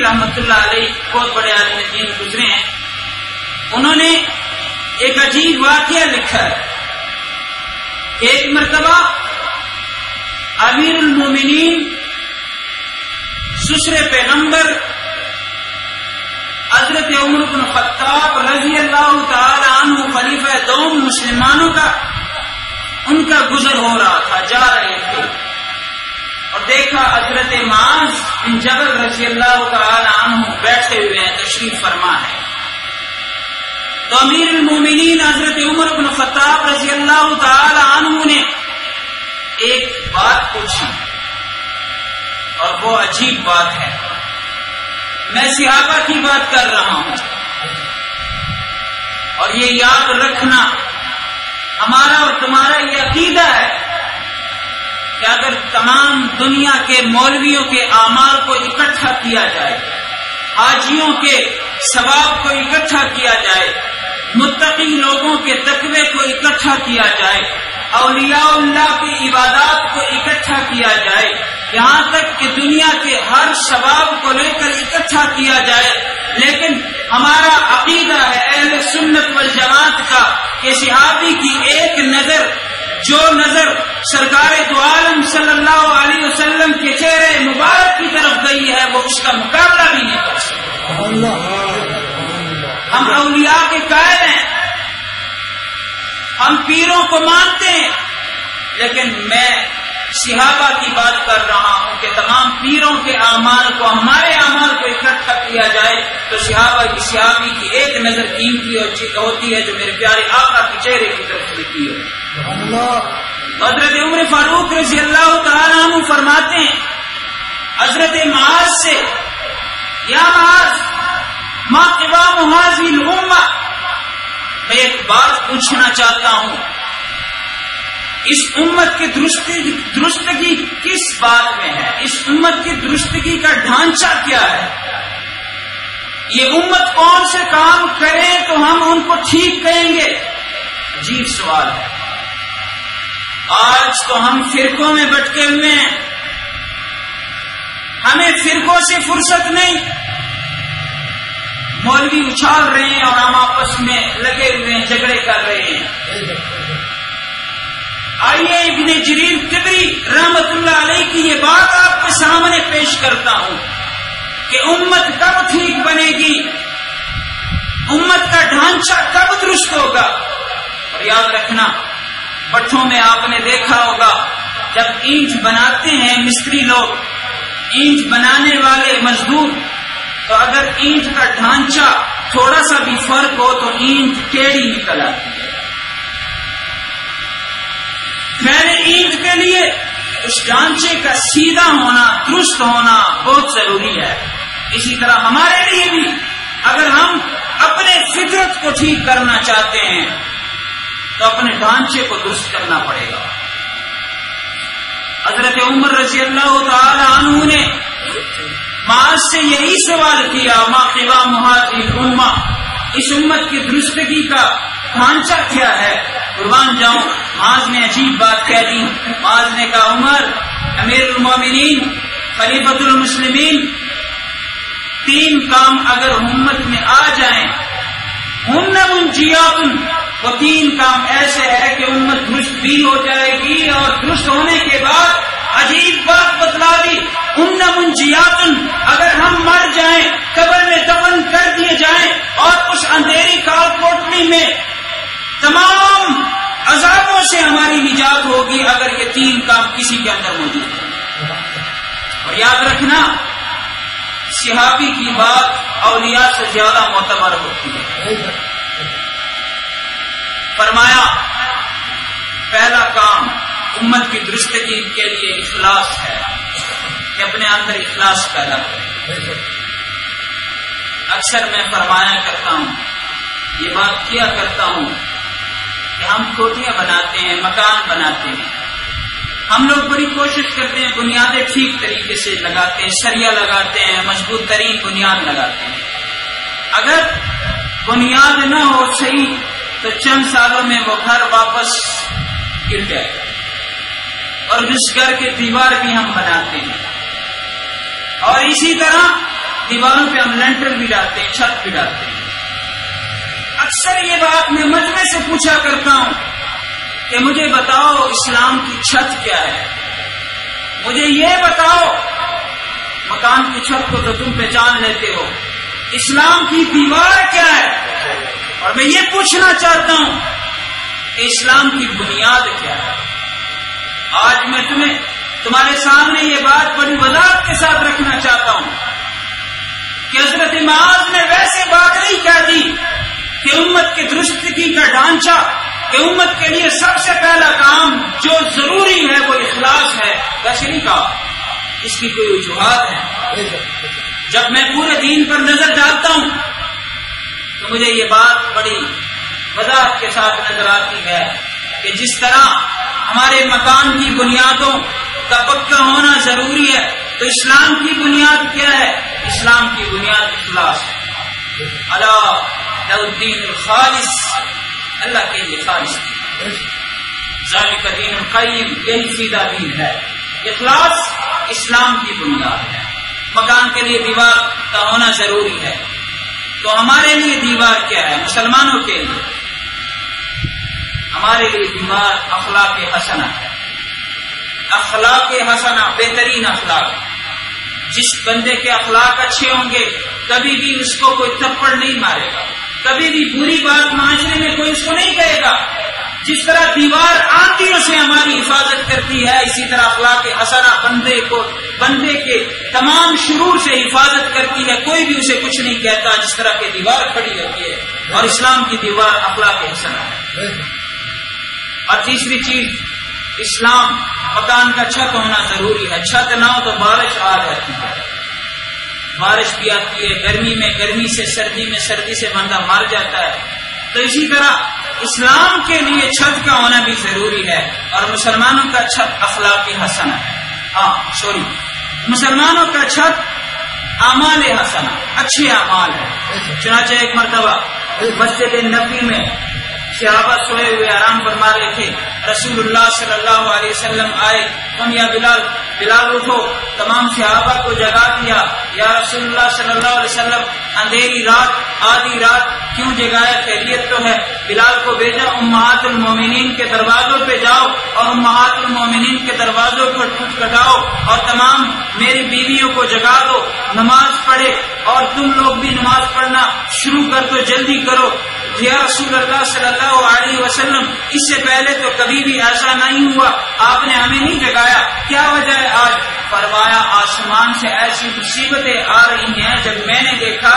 رحمت اللہ علیہ بہت بڑے عالم دین گزرے ہیں، انہوں نے ایک عجیب واقعہ لکھا ہے کہ ایک مرتبہ امیر المومنین سسر پیغمبر حضرت عمر بن خطاب رضی اللہ تعالی عنہ خلیفہ دوم مسلمانوں کا ان کا گزر ہو رہا تھا، جا رہے تھے اور دیکھا حضرت معاذ بن جبل رضی اللہ تعالی عنہ بیٹھے ہوئے ہیں، تشریف فرما ہے۔ تو امیر المومنین حضرت عمر بن خطاب رضی اللہ تعالی عنہ نے ایک بات پوچھی اور وہ عجیب بات ہے، میں صحابہ کی بات کر رہا ہوں اور یہ یاد رکھنا ہمارا اور تمہارا یہ عقیدہ ہے کہ اگر تمام دنیا کے مولویوں کے اعمال کو اکٹھا کیا جائے، حاجیوں کے ثواب کو اکٹھا کیا جائے، متقی لوگوں کے تقوی کو اکٹھا کیا جائے، اولیاء اللہ کی عبادات کو اکٹھا کیا جائے، یہاں تک کہ دنیا کے ہر ثواب کو لے کر اکٹھا کیا جائے، لیکن ہمارا عقیدہ ہے اہل سنت والجماعت کا کہ صحابی کی ایک نظر، جو نظر سرکار دو عالم صلی اللہ علیہ وسلم کے چہرے مبارک کی طرف گئی ہے وہ اس کا مقابلہ بھی نہیں کر سکتا۔ ہم اولیاء کے قائل ہیں، ہم پیروں کو مانتے ہیں، لیکن میں صحابہ کی بات کر رہا ہوں کہ تمام پیروں کے اعمال کو، ہمارے اعمال کو اکٹھا کیا جائے تو صحابی کی ایک نظر قیمتی ہوتی ہے جو میرے پیارے آقا کے چہرے کی طرف لکھی ہے۔ حضرت عمر فاروق رضی اللہ تعالیٰ عنہ فرماتے ہیں حضرت معاذ سے، یا معاذ ما قوام هذه الامہ، میں ایک بات پوچھنا چاہتا ہوں، اس امت کی درستگی کس بات میں ہے؟ اس امت کی درستگی کا ڈھانچہ کیا ہے؟ یہ امت کون سے کام کرے تو ہم ان کو ٹھیک کہیں گے؟ عجیب سوال ہے۔ آج تو ہم فرقوں میں بٹکے ہوئے ہیں، ہمیں فرقوں سے فرصت نہیں، مولوی اچھال رہے ہیں اور ہم آپس میں لگے ہوئے ہیں، جھگڑے کر رہے ہیں۔ آئیے ابن جریر طبری رحمت اللہ علیہ کی یہ بات آپ کے سامنے پیش کرتا ہوں کہ امت کب ٹھیک بنے گی، امت کا ڈھانچہ کب درست ہوگا۔ اور یاد رکھنا، بٹھوں میں آپ نے دیکھا ہوگا جب اینٹ بناتے ہیں مستری لوگ، اینٹ بنانے والے مزدور، تو اگر اینٹ کا ڈھانچہ تھوڑا سا بھی فرق ہو تو اینٹ ٹیڑھی نکل آتی ہے۔ میں نے اینٹ کے لیے اس ڈھانچے کا سیدھا ہونا، درست ہونا بہت ضروری ہے۔ اسی طرح ہمارے لیے بھی اگر ہم اپنے فطرت کو ٹھیک کرنا چاہتے ہیں تو اپنے ڈھانچے کو درست کرنا پڑے گا۔ حضرت عمر رضی اللہ تعالی عنہ نے معاذ سے یہی سوال کیا، ما قوام هذه الامہ، اس امت کی درستگی کا ڈھانچہ کیا ہے؟ قربان جاؤں، معاذ نے عجیب بات کہہ دی۔ معاذ نے کہا، عمر امیر المومنین خلیفۃ المسلمین، تین کام اگر امت میں آ جائیں، ہن منجیات، وہ تین کام ایسے ہے کہ امت درست بھی ہو جائے گی اور درست ہونے کے بعد عجیب بات بتلا دی، ان منجیات، اگر ہم مر جائیں، قبر میں دفن کر دیے جائیں اور اس اندھیری کال کوٹری میں تمام عذابوں سے ہماری نجات ہوگی اگر یہ تین کام کسی کے اندر موجود ہے۔ اور یاد رکھنا، صحابی کی بات اولیاء سے زیادہ معتبر ہوتی ہے۔ فرمایا پہلا کام امت کی درستگی کے لیے اخلاص ہے کہ اپنے اندر اخلاص پیدا کرے۔ اکثر میں فرمایا کرتا ہوں، یہ بات کیا کرتا ہوں کہ ہم کوٹیاں بناتے ہیں، مکان بناتے ہیں، ہم لوگ بڑی کوشش کرتے ہیں، بنیادیں ٹھیک طریقے سے لگاتے ہیں، سریا لگاتے ہیں، مضبوط ترین بنیاد لگاتے ہیں۔ اگر بنیاد نہ ہو صحیح تو چند سالوں میں وہ گھر واپس گر جائے، اور جس گھر کے دیوار بھی ہم بناتے ہیں، اور اسی طرح دیواروں پہ ہم لینٹر بھی ڈالتے ہیں، چھت بھی ڈالتے ہیں۔ اکثر یہ بات میں مجمع سے پوچھا کرتا ہوں کہ مجھے بتاؤ اسلام کی چھت کیا ہے، مجھے یہ بتاؤ، مکان کی چھت کو تو تم پہچان لیتے ہو، اسلام کی دیوار کیا ہے؟ اور میں یہ پوچھنا چاہتا ہوں کہ اسلام کی بنیاد کیا ہے؟ آج میں تمہارے سامنے یہ بات بڑی وضاحت کے ساتھ رکھنا چاہتا ہوں کہ حضرت معاذ نے ویسے بات نہیں کہہ دی کہ امت کی درستگی کا ڈھانچہ، کہ امت کے لیے سب سے پہلا کام جو ضروری ہے وہ اخلاص ہے، ویسے نہیں کہا، اس کی کوئی وجوہات ہے۔ جب میں پورے دین پر نظر ڈالتا ہوں تو مجھے یہ بات بڑی وضاحت کے ساتھ نظر آتی ہے کہ جس طرح ہمارے مکان کی بنیادوں کا پکا ہونا ضروری ہے، تو اسلام کی بنیاد کیا ہے؟ اسلام کی بنیاد اخلاص ہے۔ اللہ الدین الخالص، اللہ کے لیے خالص دین، ذالک دین القیم، یہی سیدھا دین ہے۔ اخلاص اسلام کی بنیاد ہے۔ مکان کے لیے دیوار کا ہونا ضروری ہے، تو ہمارے لیے دیوار کیا ہے؟ مسلمانوں کے لیے ہمارے لیے دیوار اخلاق حسنہ ہے۔ اخلاق حسنہ، بہترین اخلاق۔ جس بندے کے اخلاق اچھے ہوں گے کبھی بھی اس کو کوئی تھپڑ نہیں مارے گا، کبھی بھی بری بات معاشرے میں کوئی اس کو نہیں کہے گا۔ جس طرح دیوار آندھیوں سے ہماری حفاظت کرتی ہے، اسی طرح اخلاق حسنہ بندے کے تمام شرور سے حفاظت کرتی ہے، کوئی بھی اسے کچھ نہیں کہتا، جس طرح کی دیوار کھڑی ہوتی ہے۔ اور اسلام کی دیوار اخلاق حسنہ ہے۔ اور تیسری چیز، اسلام مکان کا چھت ہونا ضروری ہے۔ چھت نہ ہو تو بارش آ جاتی ہے، بارش بھی آتی ہے، گرمی میں گرمی سے، سردی میں سردی سے بندہ مر جاتا ہے۔ تو اسی طرح اسلام کے لیے چھت کا ہونا بھی ضروری ہے، اور مسلمانوں کا چھت اخلاق حسنہ ہے۔ مسلمانوں کا چھت اعمال حسنہ، اچھے اعمال ہے۔ چنانچہ ایک مرتبہ مسجد نبوی میں صحابہ سوئے ہوئے آرام فرما رہے تھے، رسول اللہ صلی اللہ علیہ وسلم آئے، تم یا بلال اٹھو، تمام صحابہ کو جگا دیا۔ یا رسول اللہ صلی اللہ علیہ وسلم، اندھیری رات، آدھی رات کیوں جگایا؟ خیریت تو ہے۔ بلال کو بھیجا، امہات المومنین کے دروازوں پہ جاؤ اور امہات المومنین کے دروازوں پر کھٹکھٹاؤ اور تمام میری بیویوں کو جگا دو، نماز پڑھے، اور تم لوگ بھی نماز پڑھنا شروع کر دو، جلدی کرو۔ یا رسول اللہ صلی اللہ علیہ وسلم، اس سے پہلے تو کبھی بھی ایسا نہیں ہوا، آپ نے ہمیں نہیں جگایا، کیا وجہ ہے آج؟ فرمایا آسمان سے ایسی مصیبتیں آ رہی ہیں، جب میں نے دیکھا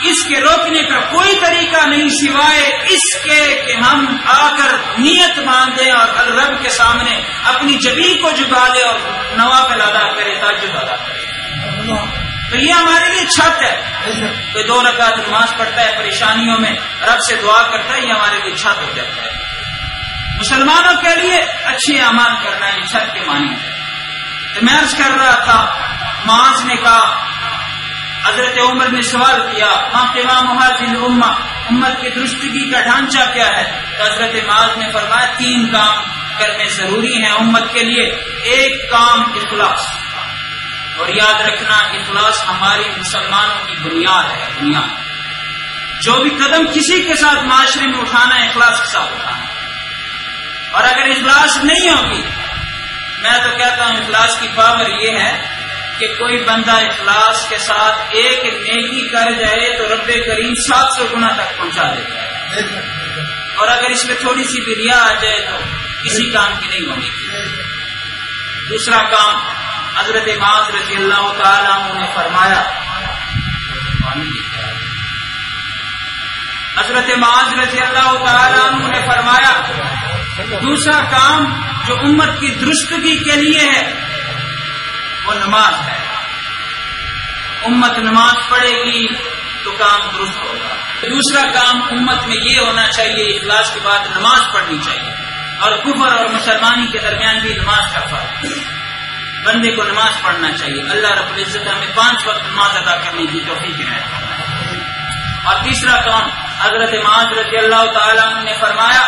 اس کے روکنے کا کوئی طریقہ نہیں سوائے اس کے کہ ہم آ کر نیت باندھیں اور رب کے سامنے اپنی جبین کو جھکا دیں اور نوافل ادا کرے، تہجد ادا کرے۔ تو یہ ہمارے لیے چھت ہے۔ کوئی 2 رکعت نماز پڑھتا ہے پریشانیوں میں، رب سے دعا کرتا ہے، یہ ہمارے لیے چھت ہو جاتا ہے۔ مسلمانوں کے لیے اچھے اعمال کرنا یہ چھت کے معنی ہے۔ تو میں عرض کر رہا تھا، معاذ نے کہا، حضرت عمر نے سوال کیا، ما قوام هذه الامہ، امت کی درستگی کا ڈھانچہ کیا ہے؟ تو حضرت معاذ نے فرمایا 3 کام کرنے ضروری ہیں امت کے لیے۔ ایک کام اخلاص، اور یاد رکھنا اخلاص ہماری مسلمانوں کی بنیاد ہے۔ بنیاد جو بھی قدم کسی کے ساتھ معاشرے میں اٹھانا ہے، اخلاص کے ساتھ اٹھانا ہے۔ اور اگر اخلاص نہیں ہوگی، میں تو کہتا ہوں اخلاص کی پاور یہ ہے کہ کوئی بندہ اخلاص کے ساتھ ایک نیکی کر جائے تو رب کریم 700 گنا تک پہنچا دیتا ہے، اور اگر اس میں تھوڑی سی بھی ریا آ جائے تو کسی کام کی نہیں بنے گی۔ دوسرا کام، حضرت معاذ رضی اللہ تعالیٰ عنہ نے فرمایا، حضرت معاذ رضی اللہ تعالیٰ عنہ نے فرمایا دوسرا کام جو امت کی درستگی کے لیے ہے وہ نماز ہے۔ امت نماز پڑھے گی تو کام درست ہوگا۔ دوسرا کام امت میں یہ ہونا چاہیے، اخلاص کے بعد نماز پڑھنی چاہیے، اور کفر اور مسلمانی کے درمیان بھی نماز کا فرق ہے۔ بندے کو نماز پڑھنا چاہیے۔ اللہ رب العزت ہمیں 5 وقت نماز ادا کرنے کی توفیق عنایت فرمائے۔ اور تیسرا کام، حضرت معاذ رضی اللہ تعالیٰ عنہ نے فرمایا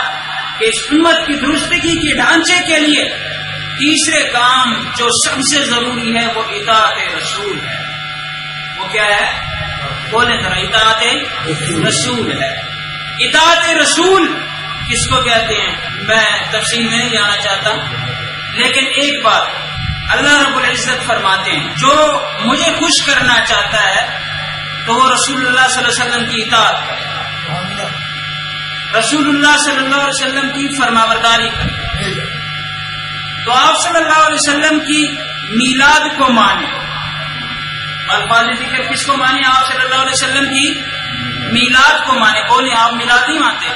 کہ اس امت کی درستگی کے ڈھانچے کے لیے تیسرے کام جو سب سے ضروری ہے وہ اطاعت رسول ہے۔ وہ کیا ہے؟ بولے ذرا، اطاعت رسول ہے۔ اطاعت رسول کس کو کہتے ہیں میں تفصیل میں نہیں جانا چاہتا، لیکن ایک بات اللہ رب العزت فرماتے ہیں جو مجھے خوش کرنا چاہتا ہے تو وہ رسول اللہ صلی اللہ علیہ وسلم کی اطاعت کرے، رسول اللہ صلی اللہ علیہ وسلم کی فرمانبرداری کرے، تو آپ صلی اللہ علیہ وسلم کی میلاد کو مانے۔ الفاظ ذکر کس کو مانے؟ آپ صلی اللہ علیہ وسلم کی میلاد کو مانے۔ بولے آپ میلاد نہیں مانتے،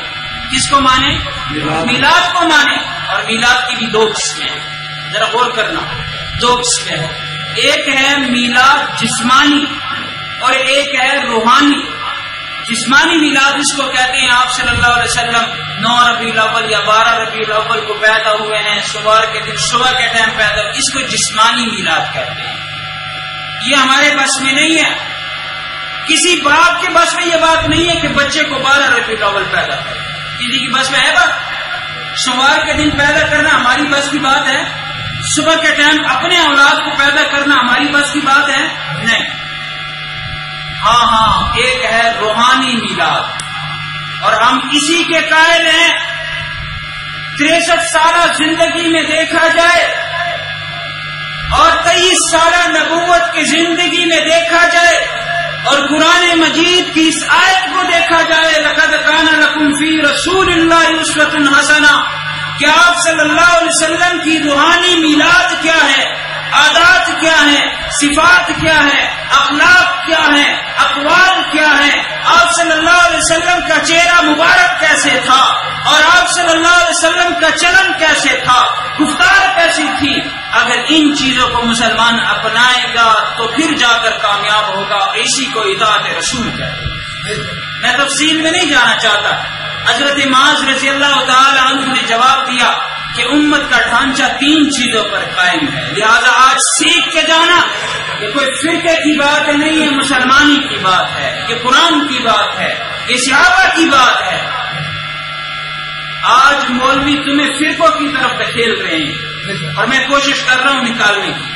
کس کو مانے؟ میلاد کو مانے۔ اور میلاد کی بھی دو قسمیں ہیں، ذرا غور کرنا، دو قسمیں ہیں، ایک ہے میلاد جسمانی اور ایک ہے روحانی۔ جسمانی میلاد اس کو کہتے ہیں آپ صلی اللہ علیہ وسلم 9 ربیع الاول یا 12 ربیع الاول کو پیدا ہوئے ہیں، سوار کے دن صبح کے ٹائم پیدا ہوئے، اس کو جسمانی میلاد کہتے ہیں۔ یہ ہمارے بس میں نہیں ہے، کسی باپ کے بس میں یہ بات نہیں ہے کہ بچے کو 12 ربیع الاول پیدا کرے، کسی کی بس میں ہے بات؟ سوار کے دن پیدا کرنا ہماری بس کی بات ہے؟ صبح کے ٹائم اپنے اولاد کو پیدا کرنا ہماری بس کی بات ہے؟ نہیں۔ ہاں ایک ہے روحانی میلاد، اور ہم اسی کے قائل ہیں۔ 63 سالہ زندگی میں دیکھا جائے اور 23 سالہ نبوت کی زندگی میں دیکھا جائے اور قرآن مجید کی اس آیت کو دیکھا جائے، لقد کان لکم فی رسول اللہ اسوۃ حسنہ، کہ آپ صلی اللہ علیہ وسلم کی روحانی میلاد کیا ہے، عادات کیا ہے، صفات کیا ہے، اخلاق کیا ہے، اقوال کیا ہے، آپ صلی اللہ علیہ وسلم کا چہرہ مبارک کیسے تھا اور آپ صلی اللہ علیہ وسلم کا چلن کیسے تھا، گفتار کیسی تھی۔ اگر ان چیزوں کو مسلمان اپنائے گا تو پھر جا کر کامیاب ہوگا، اور اسی کو اطاعت رسول کہتے ہیں۔ میں تفصیل میں نہیں جانا چاہتا۔ حضرت معاذ رضی اللہ تعالی عنہ نے جواب دیا کہ امت کا ڈھانچہ 3 چیزوں پر قائم ہے، لہذا آج سیکھ کے جانا یہ کوئی فرقے کی بات نہیں ہے، مسلمانی کی بات ہے، یہ قرآن کی بات ہے، یہ صحابہ کی بات ہے۔ آج مولوی تمہیں فرقوں کی طرف دھکیل رہے ہیں اور میں کوشش کر رہا ہوں نکالنے کی۔